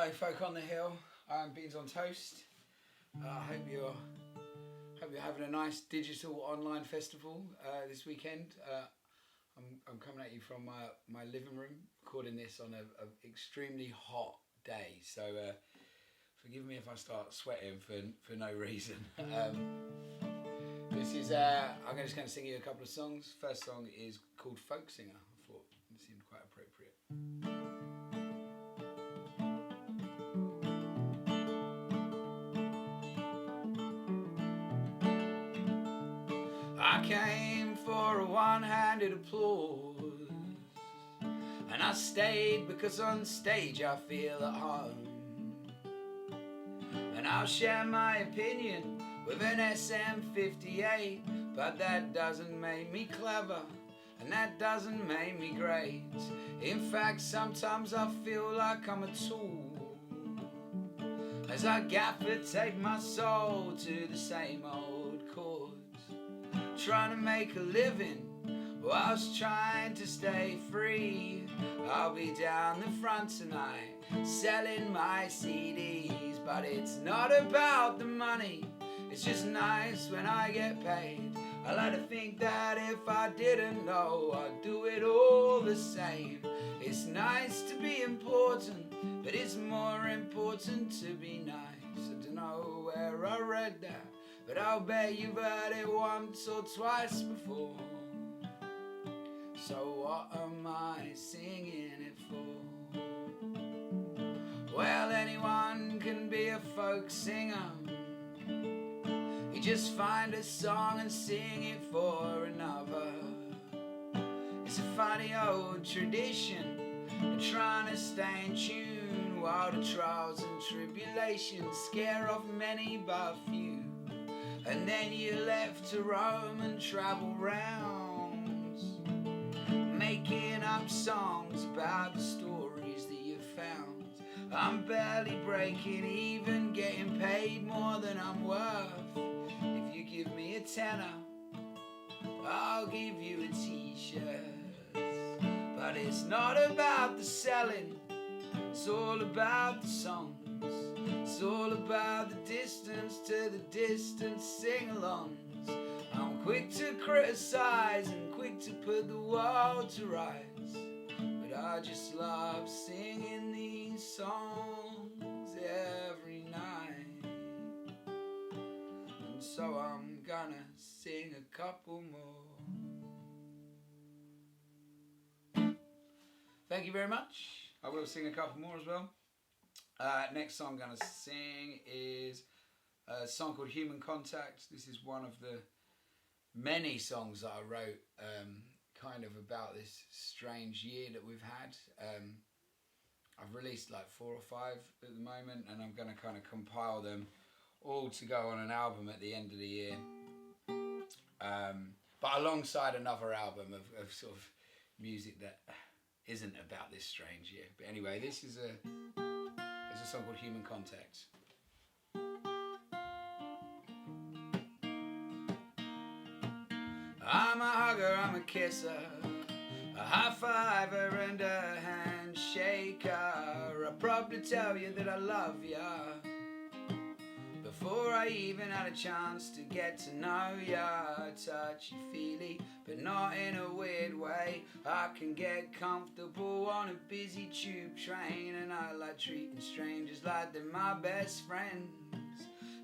Hello, folk on the hill. I'm Beans on Toast. I hope you're having a nice digital online festival this weekend. I'm coming at you from my living room, recording this on a extremely hot day. So forgive me if I start sweating for no reason. This is I'm just going to sing you a couple of songs. First song is called Folk Singer. I thought it seemed quite appropriate. I came for a one-handed applause, and I stayed because on stage I feel at home. And I'll share my opinion with an SM58, but that doesn't make me clever, and that doesn't make me great. In fact, sometimes I feel like I'm a tool, as I gaffer tape my soul to the same old chords, trying to make a living whilst trying to stay free. I'll be down the front tonight selling my CDs, but it's not about the money, it's just nice when I get paid. I like to think that if I didn't know, I'd do it all the same. It's nice to be important, but it's more important to be nice. I don't know where I read that, but I'll bet you've heard it once or twice before. So what am I singing it for? Well, anyone can be a folk singer. You just find a song and sing it for another. It's a funny old tradition, trying to stay in tune while the trials and tribulations scare off many but few. And then you're left to roam and travel rounds, making up songs about the stories that you found. I'm barely breaking even, getting paid more than I'm worth. If you give me a tenner, I'll give you a t-shirt. But it's not about the selling, it's all about the songs. It's all about the distance to the distant sing-alongs. I'm quick to criticize and quick to put the world to rights, but I just love singing these songs every night. And so I'm gonna sing a couple more. Thank you very much. I will sing a couple more as well. Next song I'm going to sing is a song called Human Contact. This is one of the many songs that I wrote kind of about this strange year that we've had. I've released like 4 or 5 at the moment, and I'm going to kind of compile them all to go on an album at the end of the year. But alongside another album of sort of music that isn't about this strange year. But anyway, this is a song called Human Contact. I'm a hugger, I'm a kisser, a high fiver and a handshaker. I'll probably tell you that I love ya before I even had a chance to get to know ya. Touchy-feely, but not in a weird way. I can get comfortable on a busy tube train, and I like treating strangers like they're my best friends.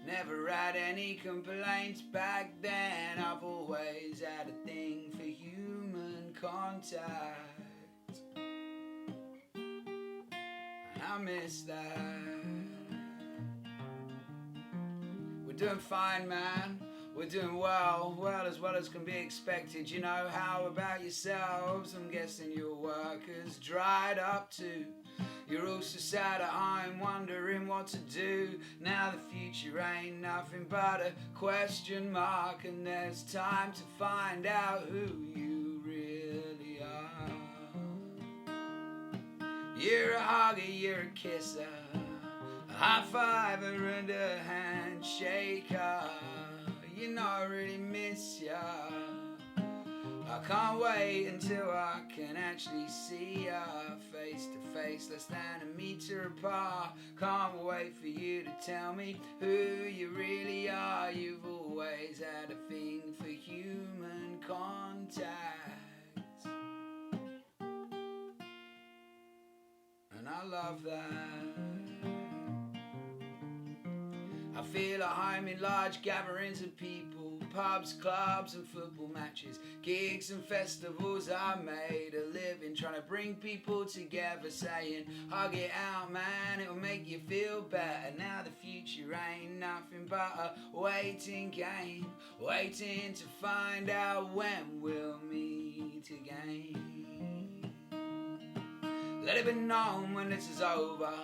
Never had any complaints back then. I've always had a thing for human contact, and I miss that. We're doing fine, man. We're doing well as can be expected. You know, how about yourselves? I'm guessing your work has dried up too. You're also sad at home, wondering what to do. Now the future ain't nothing but a question mark, and there's time to find out who you really are. You're a hugger, you're a kisser, a high fiver and a handshaker. You know I really miss ya. I can't wait until I can actually see her face to face, less than a meter apart. Can't wait for you to tell me who you really are. You've always had a thing for human contact, and I love that. I feel at home in large gatherings of people, pubs, clubs and football matches, gigs and festivals. I made a living trying to bring people together, saying, hug it out man, it'll make you feel better. Now the future ain't nothing but a waiting game, waiting to find out when we'll meet again. Let it be known when this is over,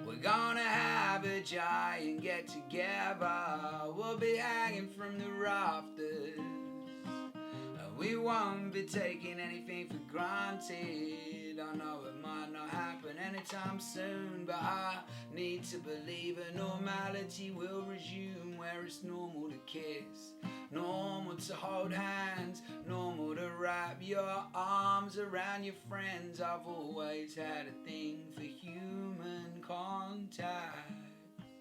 we're gonna have a giant get together. We'll be hanging from the rafters, and we won't be taking anything for granted. I know it might not happen anytime soon, but I need to believe a normality will resume, where it's normal to kiss, normal to hold hands, normal to wrap your arms around your friends. I've always had a thing for human contact,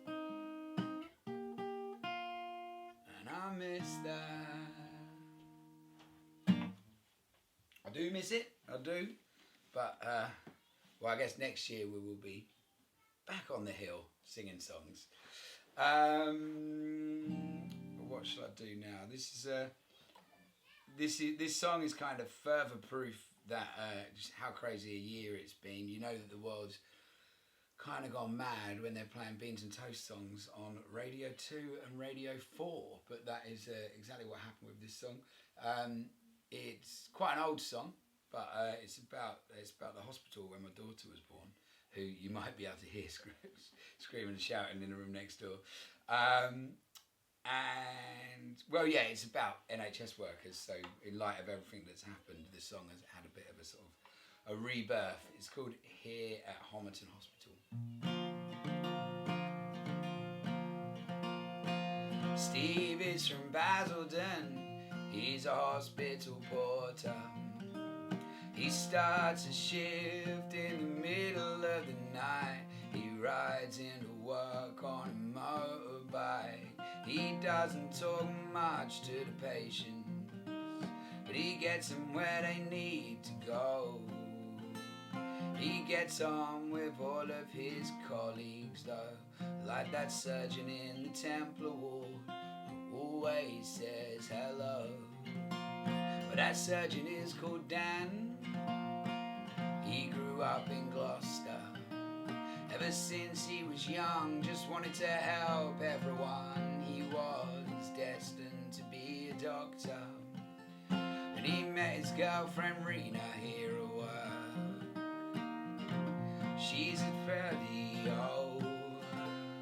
and I miss that. I do miss it, I do, but well, I guess next year we will be back on the hill singing songs. What shall I do now? This song is kind of further proof that just how crazy a year it's been. You know that the world's kind of gone mad when they're playing Beans and Toast songs on Radio 2 and Radio 4, but that is exactly what happened with this song. It's quite an old song, but it's about the hospital when my daughter was born, who you might be able to hear screaming and shouting in the room next door. And well, yeah, it's about NHS workers. So in light of everything that's happened, this song has had a bit of a sort of a rebirth. It's called Here at Homerton Hospital. Steve is from Basildon, he's a hospital porter. He starts a shift in the middle of the night. He rides into work on a motorbike. He doesn't talk much to the patients, but he gets them where they need to go. He gets on with all of his colleagues though, like that surgeon in the Templar ward who always says hello. But that surgeon is called Dan. He grew up in Gloucester. Ever since he was young, just wanted to help everyone. He was destined to be a doctor. And he met his girlfriend Rena here at work. She's fairly old,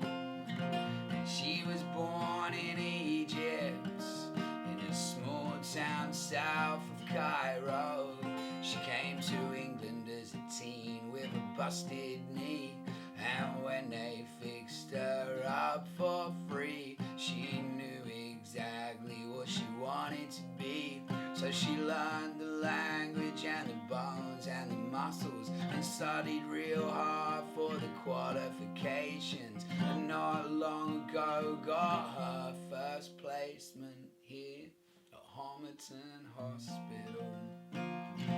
and she was born in Egypt, in a small town south of Cairo. She came to England as a teen with a busted knee, and when they fixed her up for free, she knew exactly what she wanted to be. So she learned the language and the bones and the muscles, and studied real hard for the qualifications, and not long ago got her first placement here at Homerton Hospital.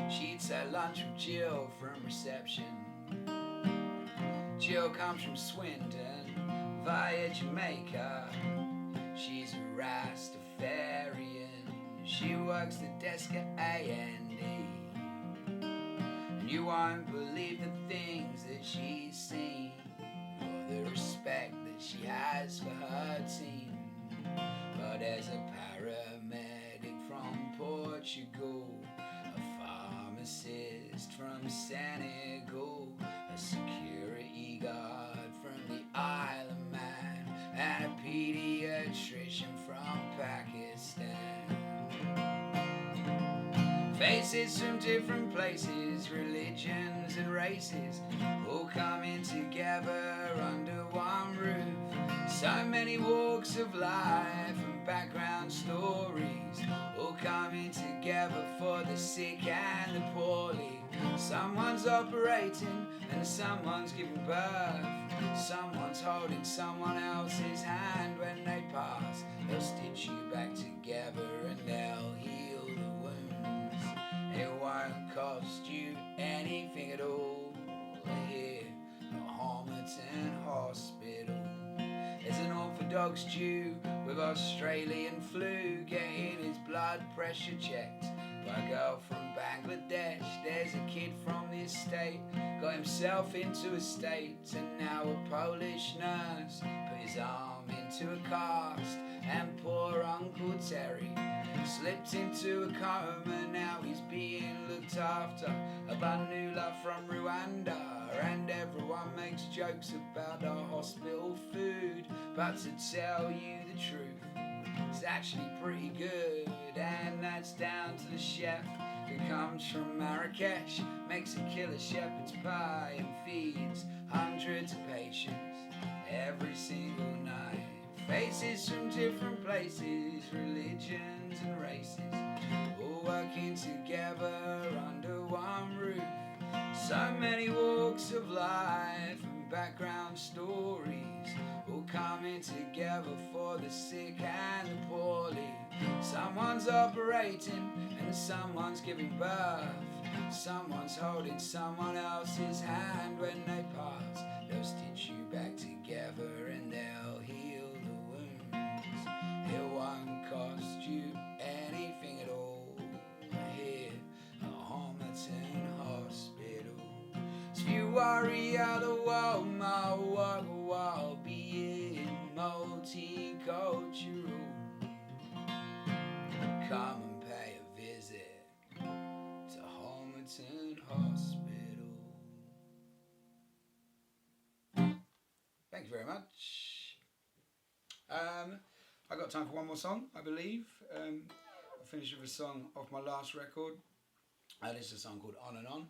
She eats her lunch with Jill from reception. Jill comes from Swindon via Jamaica. She's a Rastafarian. She works the desk at A&E, and you won't believe the things that she's seen, or the respect that she has for her team. But there's a paramedic from Portugal, a pharmacist from Senegal, a security guard from the Isle of Man, and a pediatrician from Pakistan. Faces from different places, religions and races, all coming together under one roof. So many walks of life and background stories, all coming together for for the sick and the poorly. Someone's operating and someone's giving birth. Someone's holding someone else's hand when they pass. They'll stitch you back together and they'll heal the wounds. It won't cost you anything at all here at Homerton Hospital. There's an Orthodox Jew with Australian flu getting his blood pressure checked by a girl from Bangladesh. There's a kid from the estate, got himself into a state, and now a Polish nurse put his arm into a cast, and poor Uncle Terry slipped into a coma. Now he's being looked after. A Banula from Rwanda, and everyone makes jokes about our hospital food, but to tell you the truth, it's actually pretty good, and that's down to the chef who comes from Marrakesh, makes a killer shepherd's pie and feeds hundreds of patients every single night. Faces from different places, religions and races, all working together under one roof. So many walks of life and background stories, all coming together for the sick and the poorly. Someone's operating and someone's giving birth. Someone's holding someone else's hand when they pass. They'll stitch you back together and they'll heal the wounds. It won't cost you anything at all here at Homerton Hospital. So if you worry how the world might work while being multicultural, come and pay a visit to Homerton Hospital. Thank you very much. I got time for one more song, I believe. I'll finish with a song off my last record. This is a song called On and On.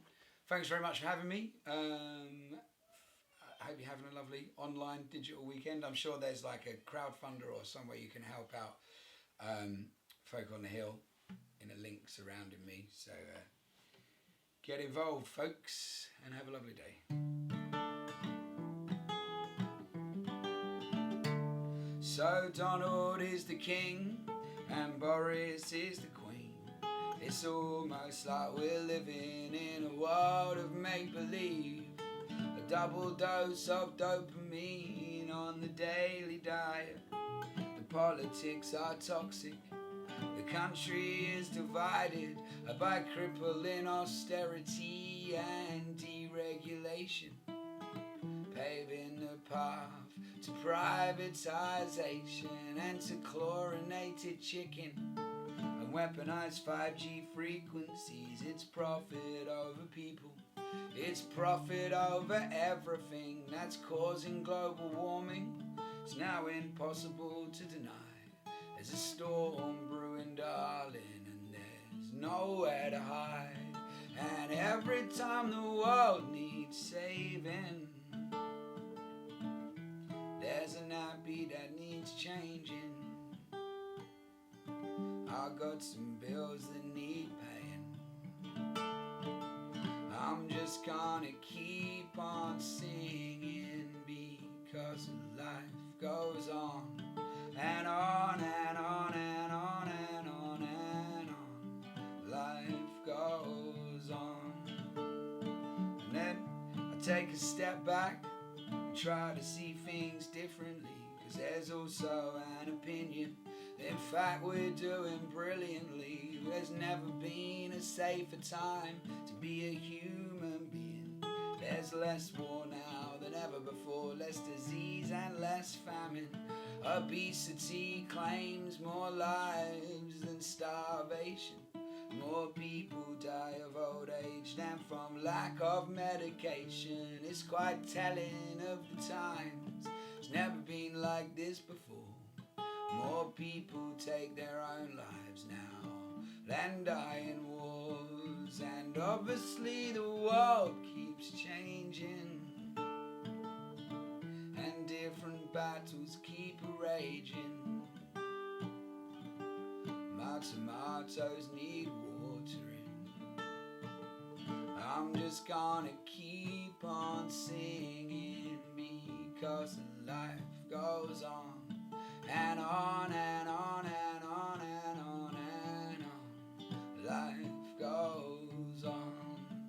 Thanks very much for having me. I hope you're having a lovely online digital weekend. I'm sure there's like a crowdfunder or somewhere you can help out folk on the hill in a link surrounding me. So get involved, folks, and have a lovely day. So Donald is the king and Boris is the queen. It's almost like we're living in a world of make-believe. A double dose of dopamine on the daily diet. The politics are toxic. The country is divided by crippling austerity and deregulation, paving the path to privatization and to chlorinated chicken and weaponized 5G frequencies. It's profit over people. It's profit over everything that's causing global warming. It's now impossible to deny. There's a storm brewing, darling, and there's nowhere to hide. And every time the world needs saving, there's a nappy that needs changing. I got some bills that need paying. I'm just gonna keep on singing because life goes on and on and on and on and on and on. Life goes on. And then I take a step back and try to see things differently, cause there's also an opinion. In fact, we're doing brilliantly. There's never been a safer time to be a human being. There's less war now than ever before, less disease and less famine. Obesity claims more lives than starvation. More people die of old age than from lack of medication. It's quite telling of the times. It's never been like this before. More people take their own lives now than die in wars. And obviously the world keeps changing, and different battles keep raging. My tomatoes need watering. I'm just gonna keep on singing because life goes on and on and on and on and on and on. Life goes on.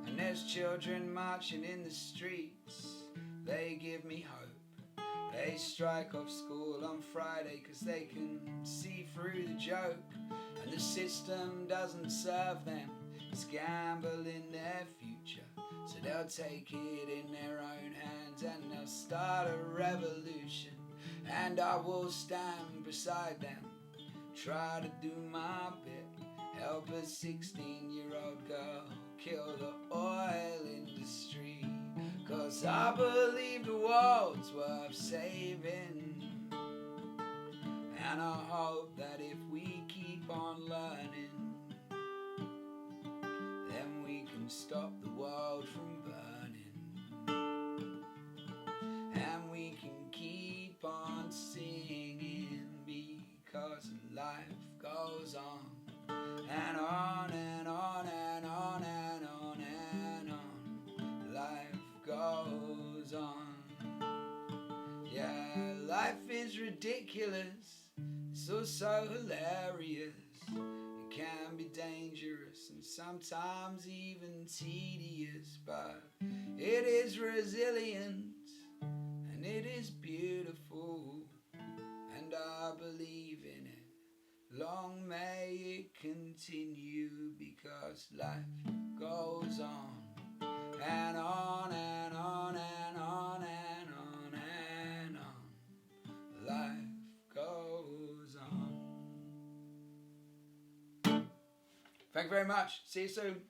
And there's children marching in the streets. They give me hope. They strike off school on Friday 'cause they can see through the joke. And the system doesn't serve them. It's gambling their future. So they'll take it in their own hands and they'll start a revolution. And I will stand beside them, try to do my bit, help a 16-year-old girl kill the oil industry. 'Cause I believe the world's worth saving. And I hope that if we keep on learning, then we can stop the world from burning. And we can keep on singing because life goes on and on and on and on and on and on. Life goes on. Yeah, life is ridiculous. It's also hilarious. It can be dangerous and sometimes even tedious, but it is resilient and it is beautiful, and I believe in it. Long may it continue because life goes on and on and on and on and on and on. Life goes on. Thank you very much. See you soon.